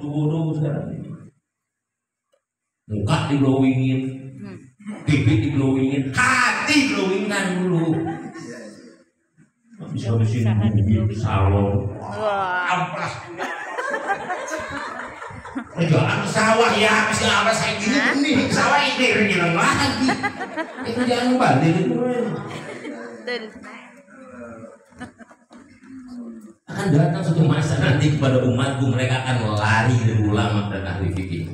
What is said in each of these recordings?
bodoh sekarang ini. Muka diglowingin, bibit diglowingin, hati glowingan dulu. Bisa mesin salon, amplas. Kerjaan sawah ya, bisa apa saya gini nih sawah ini bilang lagi. Itu jangan balik itu. Akan datang suatu masa nanti kepada umatku mereka akan lari dari ulama dan ahli fikih.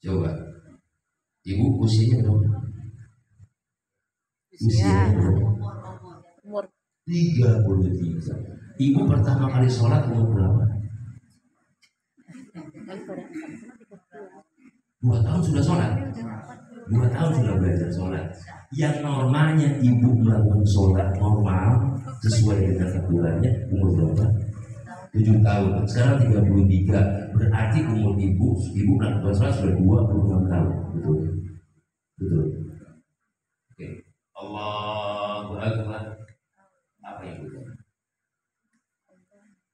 Coba, ibu usianya berapa? Usia umur 33. Ibu pertama kali sholat umur berapa? 2 tahun sudah sholat. 2 tahun sudah belajar sholat. Yang normalnya ibu melakukan sholat normal sesuai dengan aturannya umur berapa? 7 tahun. Sekarang 33. Berarti umur ibu melakukan sholat sudah 26 tahun. Betul. Betul. Oke. Allahu Akbar. Apa yang betul?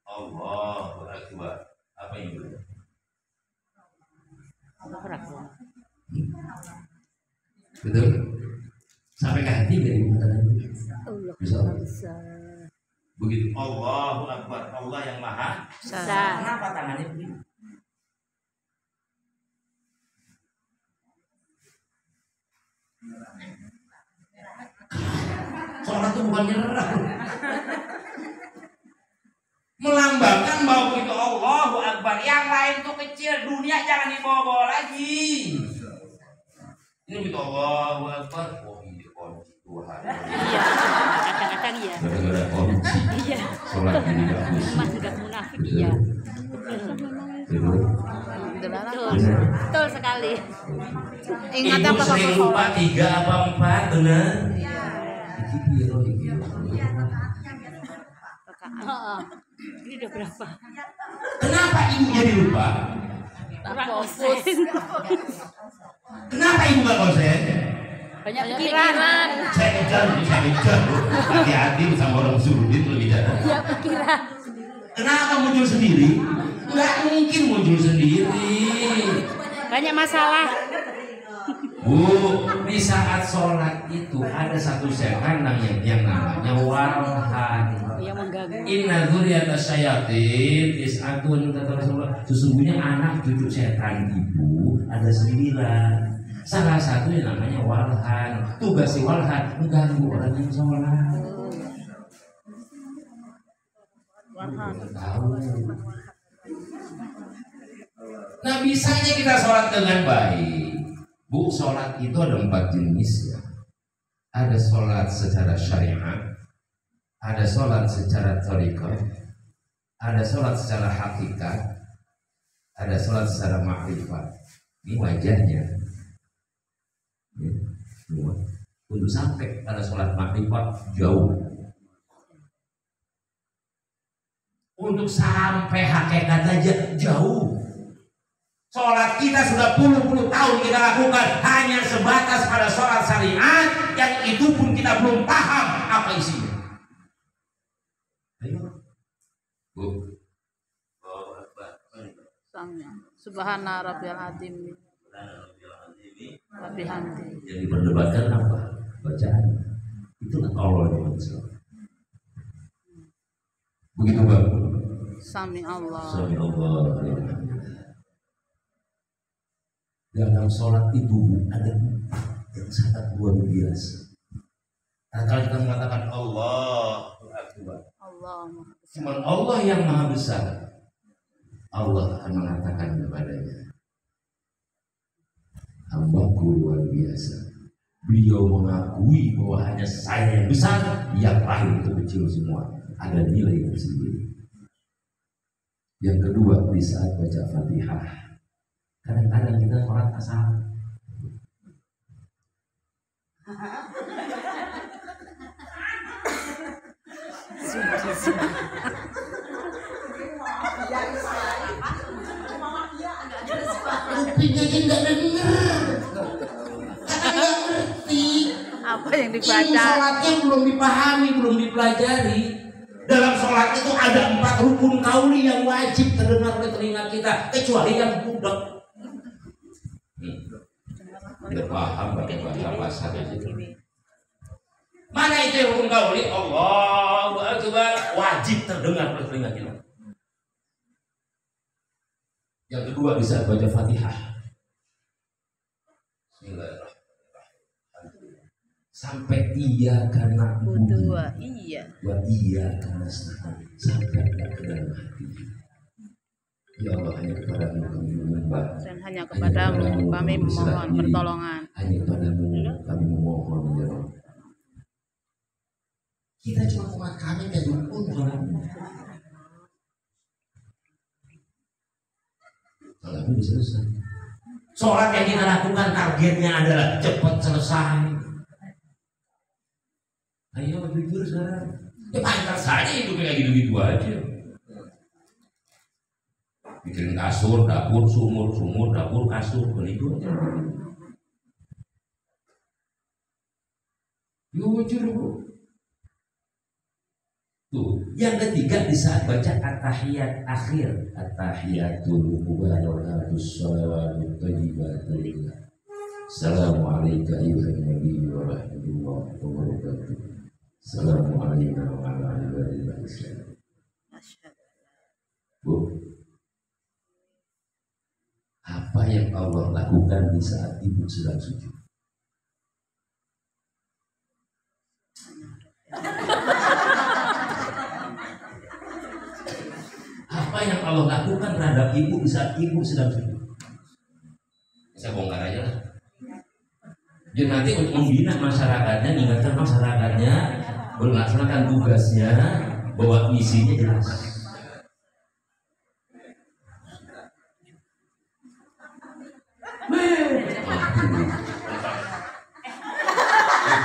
Allahu Akbar. Apa yang betul? Betul. Sampai ke hati dari mata bisa. Begitu Allahu Akbar, Allah yang Maha Esa. Kenapa tangannya begini? Sholat itu bukan nyerah, melambangkan bahwa begitu Allahu Akbar, yang lain itu kecil, dunia jangan dibawa-bawa lagi. Ini begitu Allahu Akbar, oh ini kunci Tuhan. Iya, kadang-kadang iya. Gara-gara kunci. Iya. Sholat ini gak khusyuk. Mas juga munafik iya. Betul sekali. Ingat apa sering lupa 3 apa 4 benar? Ini udah berapa? Kenapa ibu jadi lupa? Kurang fokus. Kenapa ibu gak konsen? Banyak pikiran. Saya kejar. Hati-hati sama orang surdit lebih jatuh. Iya pikiran. Kenapa muncul sendiri? Nggak mungkin muncul sendiri. Banyak masalah. Bu, di saat sholat itu ada satu setan yang namanya walhan. Yang mengganggu. Inna dzurriyyata syayatin is'atun kata Rasulullah. Sesungguhnya anak cucu setan ibu ada 9. Salah satu yang namanya walhan. Tugas si walhan mengganggu orang yang sholat. Walhan. Tahu. Nah, bisanya kita sholat dengan baik. Bu, sholat itu ada 4 jenis ya. Ada sholat secara syariat, ada sholat secara thariqah, ada sholat secara hakikat, ada sholat secara makrifat. Ini wajahnya. Ya, untuk sampai pada sholat makrifat jauh. Untuk sampai hakikat aja jauh. Sholat kita sudah puluh-puluh tahun kita lakukan hanya sebatas pada sholat syariat yang itu pun kita belum paham apa isinya. Ayo, Bu. Subhana rabbiyal azim. Wabihamdi. Yang diperdebatkan apa? Bacaan. Itulah Allah yang Islam. Begitu Bang. Sami Allah. Sami Allah. Dalam sholat itu ada yang sangat luar biasa. Nah, kalau kita mengatakan Allahu Akbar, cuma Allah yang maha besar, Allah akan mengatakan kepadanya, hambaku luar biasa. Beliau mengakui bahwa hanya saya yang besar, yang lain itu kecil semua. Ada nilai tersendiri. Yang kedua, di saat baca Fatihah, kadang-kadang kita sholat asal. Kupingnya aja nggak dengar, nggak ngerti apa yang dibaca. ilmu sholatnya belum dipahami, belum dipelajari. Dalam sholat itu ada 4 rukun kauli yang wajib terdengar oleh telinga kita, kecuali yang budak. Tidak paham bagaimana bahasanya itu. Mana itu rukun kauli? Allahu Akbar, wajib terdengar oleh telinga kita. Yang kedua bisa baca Fatihah. Sampai iya karena Berdua, iya. wa iya karena sampai ke dalam hati. Ya Allah, hanya kepadamu kami menyembah. Dan hanya kepadamu kami memohon pertolongan. Hanya kepadamu kami memohon ya Allah. Kita cuma umat kami kayak dukun kalau itu bisa selesai. Sholat yang kita lakukan targetnya adalah cepat selesai. Ayo jujur sekarang. Ya pantas saja hidupnya kayak gitu-gitu aja. Bikin kasur, dapur, sumur, dapur, kasur, begitu aja. Jujur bu. Tuh, yang ketiga di saat baca at-tahiyat akhir, at-tahiyatul mubarakus shalawatut thayyibatul. Assalamualaikum warahmatullahi wabarakatuh. Assalamualaikum warahmatullahi wabarakatuh. Bu, apa yang Allah lakukan di saat ibu sedang sujud? Apa yang Allah lakukan terhadap ibu di saat ibu sedang sujud? Saya bongkar aja lah. Jadi nanti untuk membina masyarakatnya, mengingatkan masyarakatnya, melaksanakan tugasnya, bahwa misinya jelas.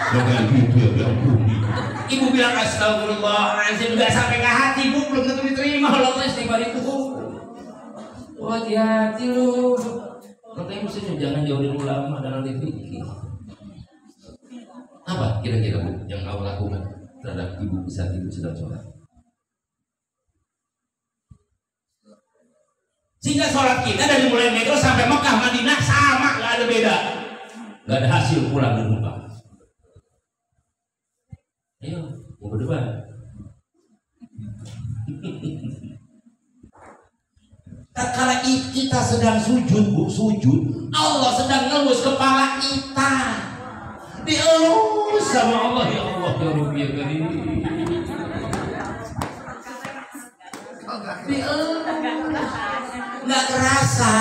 Jangan gitu ya, Ibu bilang astagfirullahaladzim, nggak sampai ke hati, Bu, belum tentu diterima Allah istighfar itu. Oh, hati-hati lu. Katanya mesti jangan jauhin ulama dan ahli fikih. Apa kira-kira Bu yang kau lakukan terhadap ibu di saat ibu sedang sholat? Sehingga sholat kita dari mulai Metro sampai Mekah Madinah sama, nggak ada beda, nggak ada hasil pulang di Mekah. Ayo, mau berdebat. Tatkala kita sedang sujud, Bu, sujud, Allah sedang ngelus kepala kita. Dielus sama Allah, ya Allah, ya Rabbi ya Karim. Dielus, nggak terasa.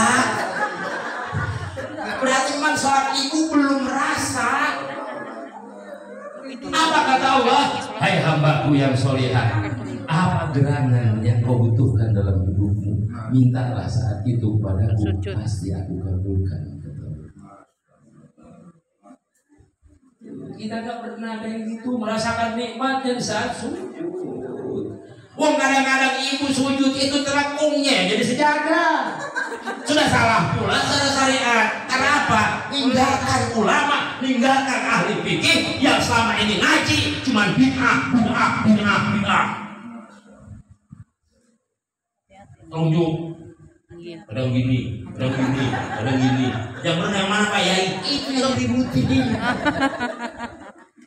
Berarti man sholat ibu belum rasa. Apa kata Allah? Hai hambaku yang solihah, apa gerangan yang kau butuhkan dalam hidupmu, mintalah saat itu padaku, pasti aku kabulkan. Kita gak pernah kayak gitu merasakan nikmatnya di saat sujud. Wong kadang-kadang ibu sujud itu telekungnya jadi sejadah. Sudah salah pula secara syariat. Karena apa? Ninggalkan ulama, ninggalkan ahli fikih yang selama ini ngaji cuman bid'ah. Tunjuk. Ada yang gini. Yang benar yang mana Pak Yai? Itu yang ributin.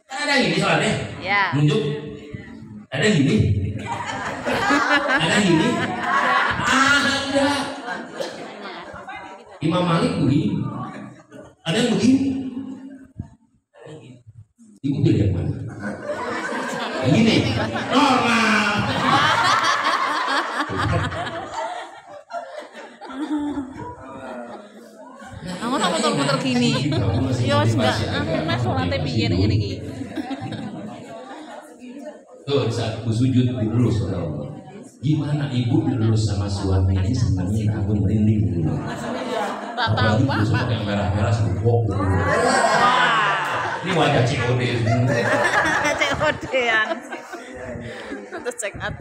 Ada yang gini soalnya. Ya. Nunjuk. Ada yang gini. Ada yang gini. Ada. Imam Malik begini. Ada yang begini. Ibu pilih yang mana? Yang gini. Normal. Aku tak muter-muter gini. Yo enggak, aku mah sholatnya piye nek ngene iki. Tuh saat aku sujud dilulus oleh Allah. Gimana ibu dilulus sama suami ini sebenarnya aku merinding dulu. Tak tahu Pak. Yang merah-merah sebuk. Ini wajah COD. COD-an. Terus check out.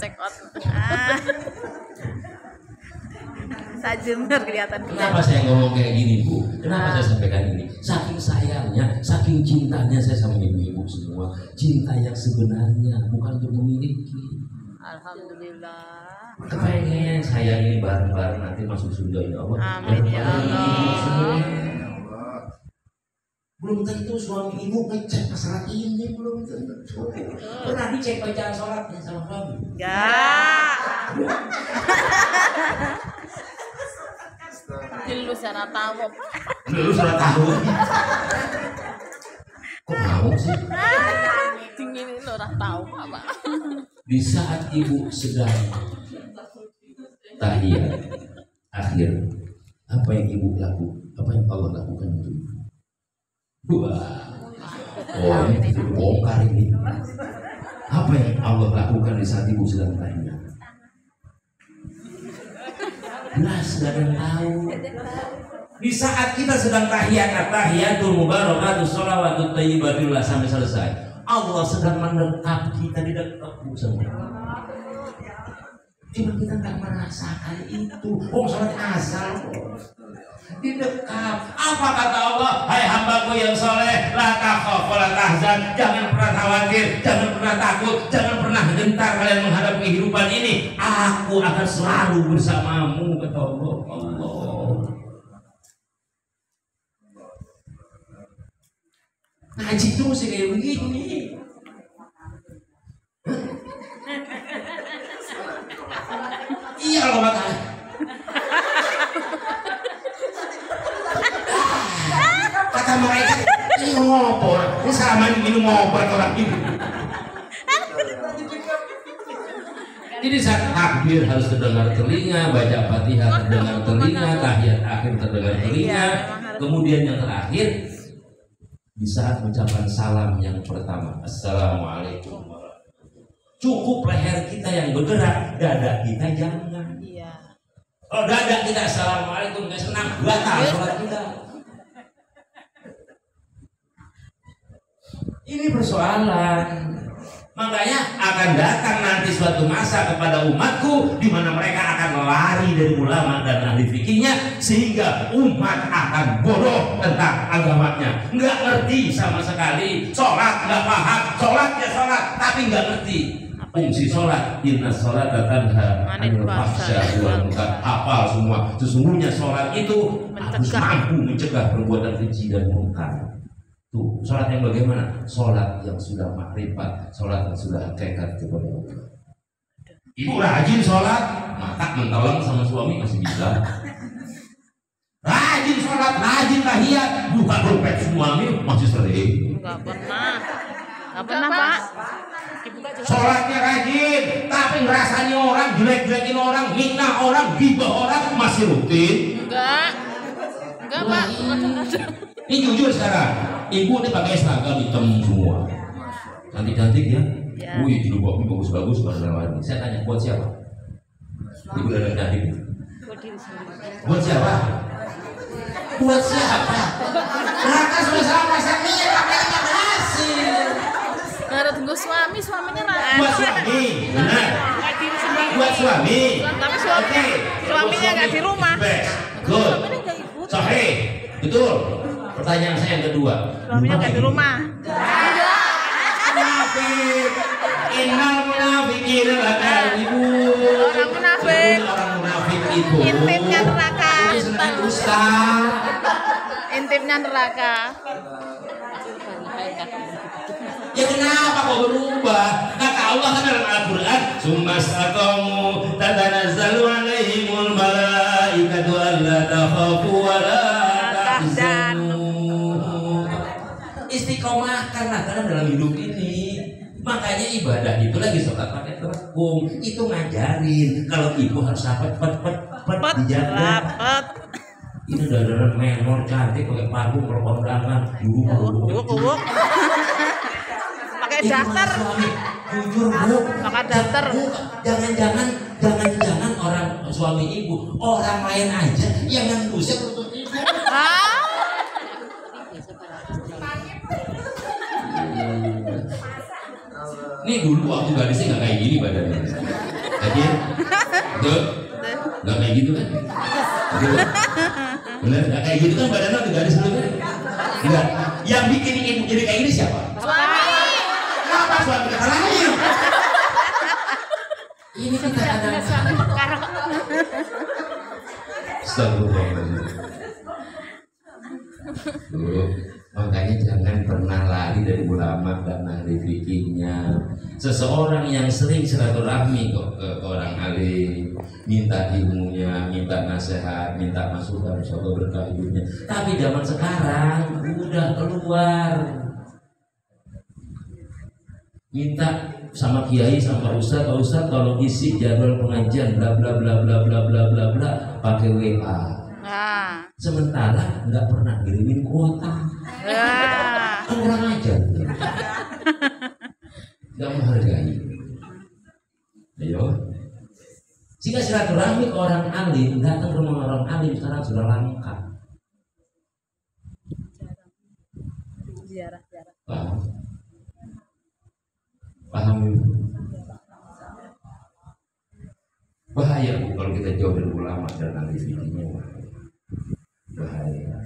Sajember kelihatan. Kenapa saya ngomong kayak gini Bu? Kenapa saya sampaikan ini? Saking sayangnya, saking cintanya saya sama ibu-ibu semua. Cinta yang sebenarnya bukan untuk memiliki. Alhamdulillah. Kepengen saya ini bareng-bareng nanti masuk surga ya Allah. Amin ya Allah. Belum tentu suami ibu ngecek masalah ini, belum tentu. Pernah dicek bacaan sholatnya sama suami? Enggak. Lu sana tahu apa? Lu sudah tahu. Kok mau sih? Dingin lu orang tahu apa? Di saat ibu sedang tahiyat akhir, apa yang ibu lakukan? Apa yang Allah lakukan itu? Wah, oh ini bongkar ini. Apa yang Allah lakukan di saat ibu sedang tahiyat? Jelas gak ada yang tahu. Di saat kita sedang tahiyatul mubarakatuh sholawatut thayyibatullah sampai selesai, Allah sedang mendekap kita di dekat sama. Cuma kita nggak merasakan itu. Oh, sholat asal di dekat. Apa kata Allah? Hai hambaku yang soleh, la takhaf wa la tahzan. Jangan pernah khawatir, jangan pernah takut, jangan pernah gentar kalian menghadapi kehidupan ini. Aku akan selalu bersamamu, kata Allah. Ngaji terus sih kayak begini. Iya kalau kata. Kata mereka ini ngopor, ini salaman minum ngopor orang ini. Jadi saat takbir harus terdengar telinga, baca Fatihah terdengar telinga, tahiyat akhir terdengar telinga, kemudian yang terakhir di saat ucapan salam yang pertama, Assalamualaikum. Cukup leher kita yang bergerak, dada kita jangan. Iya. Kalau dada kita Assalamualaikum, nggak senang, batal sholat kita. Ini persoalan. Makanya akan datang nanti suatu masa kepada umatku di mana mereka akan lari dari ulama dan ahli fikihnya sehingga umat akan bodoh tentang agamanya, nggak ngerti sama sekali. Sholat nggak paham, sholat ya sholat tapi nggak ngerti fungsi sholat. Inna sholat tanha anil fahsya'i wal munkar. Hafal semua. Sesungguhnya sholat itu harus mampu mencegah perbuatan keji dan munkar. Tuh, sholat yang bagaimana? Sholat yang sudah makrifat, sholat yang sudah hakikat kepada Allah. Ibu rajin sholat, maka mentolong sama suami masih bisa. Rajin sholat, rajin tahiyat, buka dompet suami masih sering. Enggak pernah Pak. Sholatnya rajin, tapi ngerasani orang, jelek-jelekin orang, minta orang, gibah orang masih rutin. Enggak Pak. Ini jujur sekarang. Ibu ini pakai seragam hitam semua, cantik-cantik ya. Wih, hidup kopi bagus-bagus warna-warni. Saya tanya, buat siapa? Ibu udah cantik. Buat siapa? Buat siapa? Raka sudah sama pasangannya, makanya nggak berhasil. Nggak tunggu suaminya lah. Buat suami, benar. Buat suami. Tapi suaminya nggak di rumah. Good. Sahih, betul. Pertanyaan saya yang kedua. Suaminya nggak di rumah. Munafik. Innal munafiqina lakadzibun. Orang munafik. Orang munafik itu. Intimnya neraka. Ustaz. Intimnya neraka. Ya kenapa kok berubah? Kata Allah kan dalam Al-Quran, Sumastaqamu tatanazzalu alaihimul malaikatu alla takhafu wa la tahzanu. Istiqomah karena dalam hidup ini. Makanya ibadah itu lagi sholat pakai telepon. Itu ngajarin kalau ibu harus pet dijaga. Ini udah menor cantik pakai parfum perkondangan. Buk. Pakai daster. Jujur bu. Pakai daster. Jangan orang suami ibu, orang lain aja yang ngusir untuk ibu. Ini dulu waktu gadisnya nggak kayak gini badannya. Jadi, tuh, nggak kayak gitu kan? Bener, nggak kayak gitu kan badannya waktu gadis dulu kan? Enggak. Yang bikin ibu jadi kayak gini siapa? Suami. Kenapa suami kata lain? Ini kita ada. Astagfirullahaladzim. Makanya jangan pernah lari dari ulama dan ahli fikihnya. Seseorang yang sering silaturahmi ke orang alim, minta ilmunya, minta nasihat, minta masukan, insyaallah berkah hidupnya. Tapi zaman sekarang udah keluar, minta sama kiai, sama ustaz, Pak Ustaz tolong isi jadwal pengajian bla bla bla bla bla bla bla bla pakai WA. Sementara nggak pernah kirimin kuota. Kurang ajar. Nggak menghargai. Ayo. Jika silaturahmi ke orang alim, datang ke rumah orang alim sekarang sudah langka. Paham? Paham? Bahaya Bu kalau kita jauh dari ulama dan ahli fikihnya. Bahaya.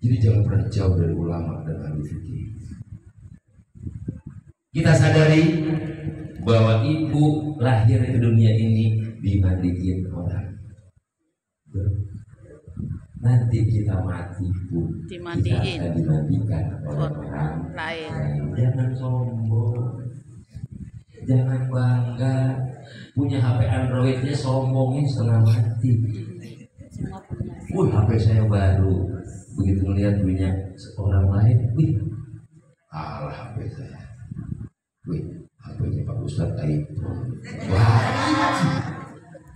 Jadi jangan pernah jauh dari ulama dan ahli fikih. Kita sadari bahwa ibu lahir ke dunia ini dimandiin orang. Nanti kita mati pun kita akan dimandikan oleh orang lain. Jangan sombong, jangan bangga. Punya HP Androidnya sombongnya setengah mati. HP saya baru. Begitu melihat punya orang lain, wih, kalah HP saya. Wih, HP-nya Pak Ustadz iPhone. Wah,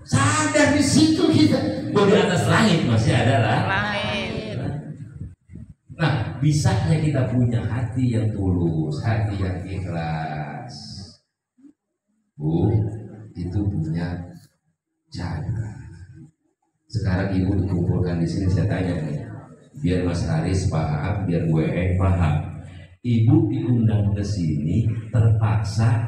sadar di situ kita. Bahwa di atas langit masih ada langit. Nah, bisanya kita punya hati yang tulus, hati yang ikhlas. Bu, itu punya jaga. Sekarang ibu dikumpulkan di sini, saya tanya nih, biar Mas Haris paham, biar gue paham. Ibu diundang ke sini terpaksa